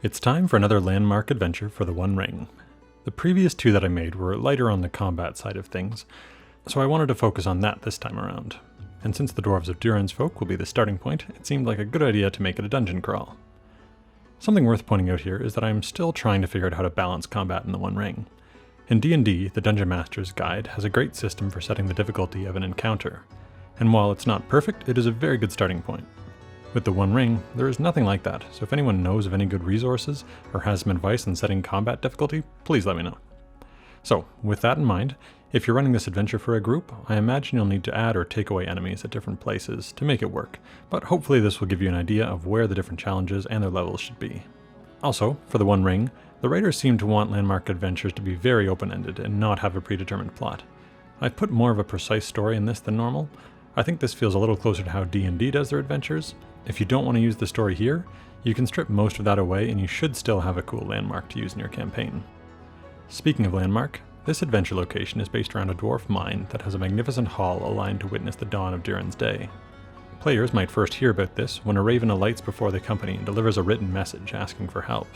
It's time for another landmark adventure for the One Ring. The previous two that I made were lighter on the combat side of things, so I wanted to focus on that this time around. And since the Dwarves of Durin's folk will be the starting point, it seemed like a good idea to make it a dungeon crawl. Something worth pointing out here is that I'm still trying to figure out how to balance combat in the One Ring. In D&D, the Dungeon Master's Guide has a great system for setting the difficulty of an encounter, and while it's not perfect, it is a very good starting point. With the One Ring, there is nothing like that, so if anyone knows of any good resources or has some advice on setting combat difficulty, please let me know. So, with that in mind, if you're running this adventure for a group, I imagine you'll need to add or take away enemies at different places to make it work, but hopefully this will give you an idea of where the different challenges and their levels should be. Also, for the One Ring, the writers seem to want landmark adventures to be very open-ended and not have a predetermined plot. I've put more of a precise story in this than normal. I think this feels a little closer to how D&D does their adventures. If you don't want to use the story here, you can strip most of that away and you should still have a cool landmark to use in your campaign. Speaking of landmark, this adventure location is based around a dwarf mine that has a magnificent hall aligned to witness the dawn of Durin's day. Players might first hear about this when a raven alights before the company and delivers a written message asking for help.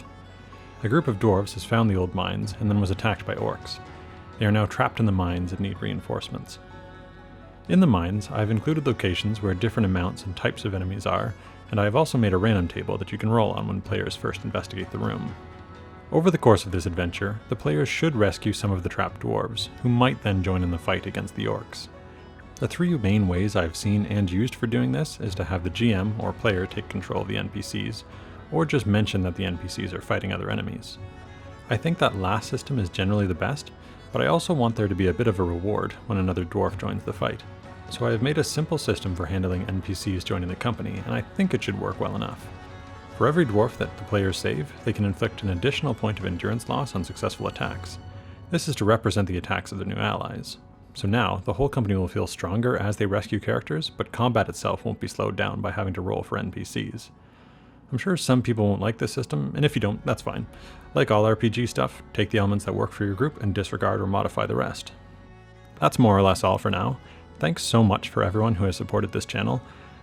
A group of dwarves has found the old mines and then was attacked by orcs. They are now trapped in the mines and need reinforcements. In the mines, I've included locations where different amounts and types of enemies are, and I have also made a random table that you can roll on when players first investigate the room. Over the course of this adventure, the players should rescue some of the trapped dwarves, who might then join in the fight against the orcs. The three main ways I've seen and used for doing this is to have the GM or player take control of the NPCs, or just mention that the NPCs are fighting other enemies. I think that last system is generally the best, but I also want there to be a bit of a reward when another dwarf joins the fight. So I have made a simple system for handling NPCs joining the company, and I think it should work well enough. For every dwarf that the players save, they can inflict an additional point of endurance loss on successful attacks. This is to represent the attacks of their new allies. So now, the whole company will feel stronger as they rescue characters, but combat itself won't be slowed down by having to roll for NPCs. I'm sure some people won't like this system, and if you don't, that's fine. Like all RPG stuff, take the elements that work for your group and disregard or modify the rest. That's more or less all for now. Thanks so much for everyone who has supported this channel.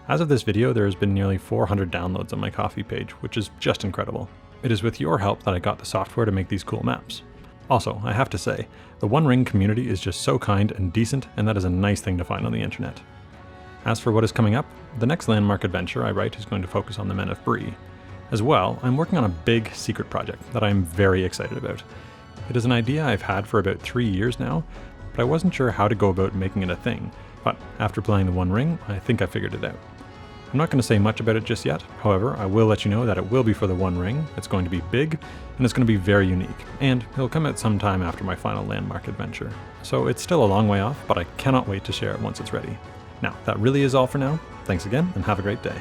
As of this video, there has been nearly 400 downloads on my Ko-fi page, which is just incredible. It is with your help that I got the software to make these cool maps. Also, I have to say, the One Ring community is just so kind and decent, and that is a nice thing to find on the internet. As for what is coming up, the next landmark adventure I write is going to focus on the Men of Bree. As well, I'm working on a big secret project that I am very excited about. It is an idea I've had for about 3 years now, but I wasn't sure how to go about making it a thing. But after playing the One Ring, I think I figured it out. I'm not going to say much about it just yet, however, I will let you know that it will be for the One Ring, it's going to be big, and it's going to be very unique, and it'll come out sometime after my final landmark adventure. So it's still a long way off, but I cannot wait to share it once it's ready. Now, that really is all for now. Thanks again, and have a great day.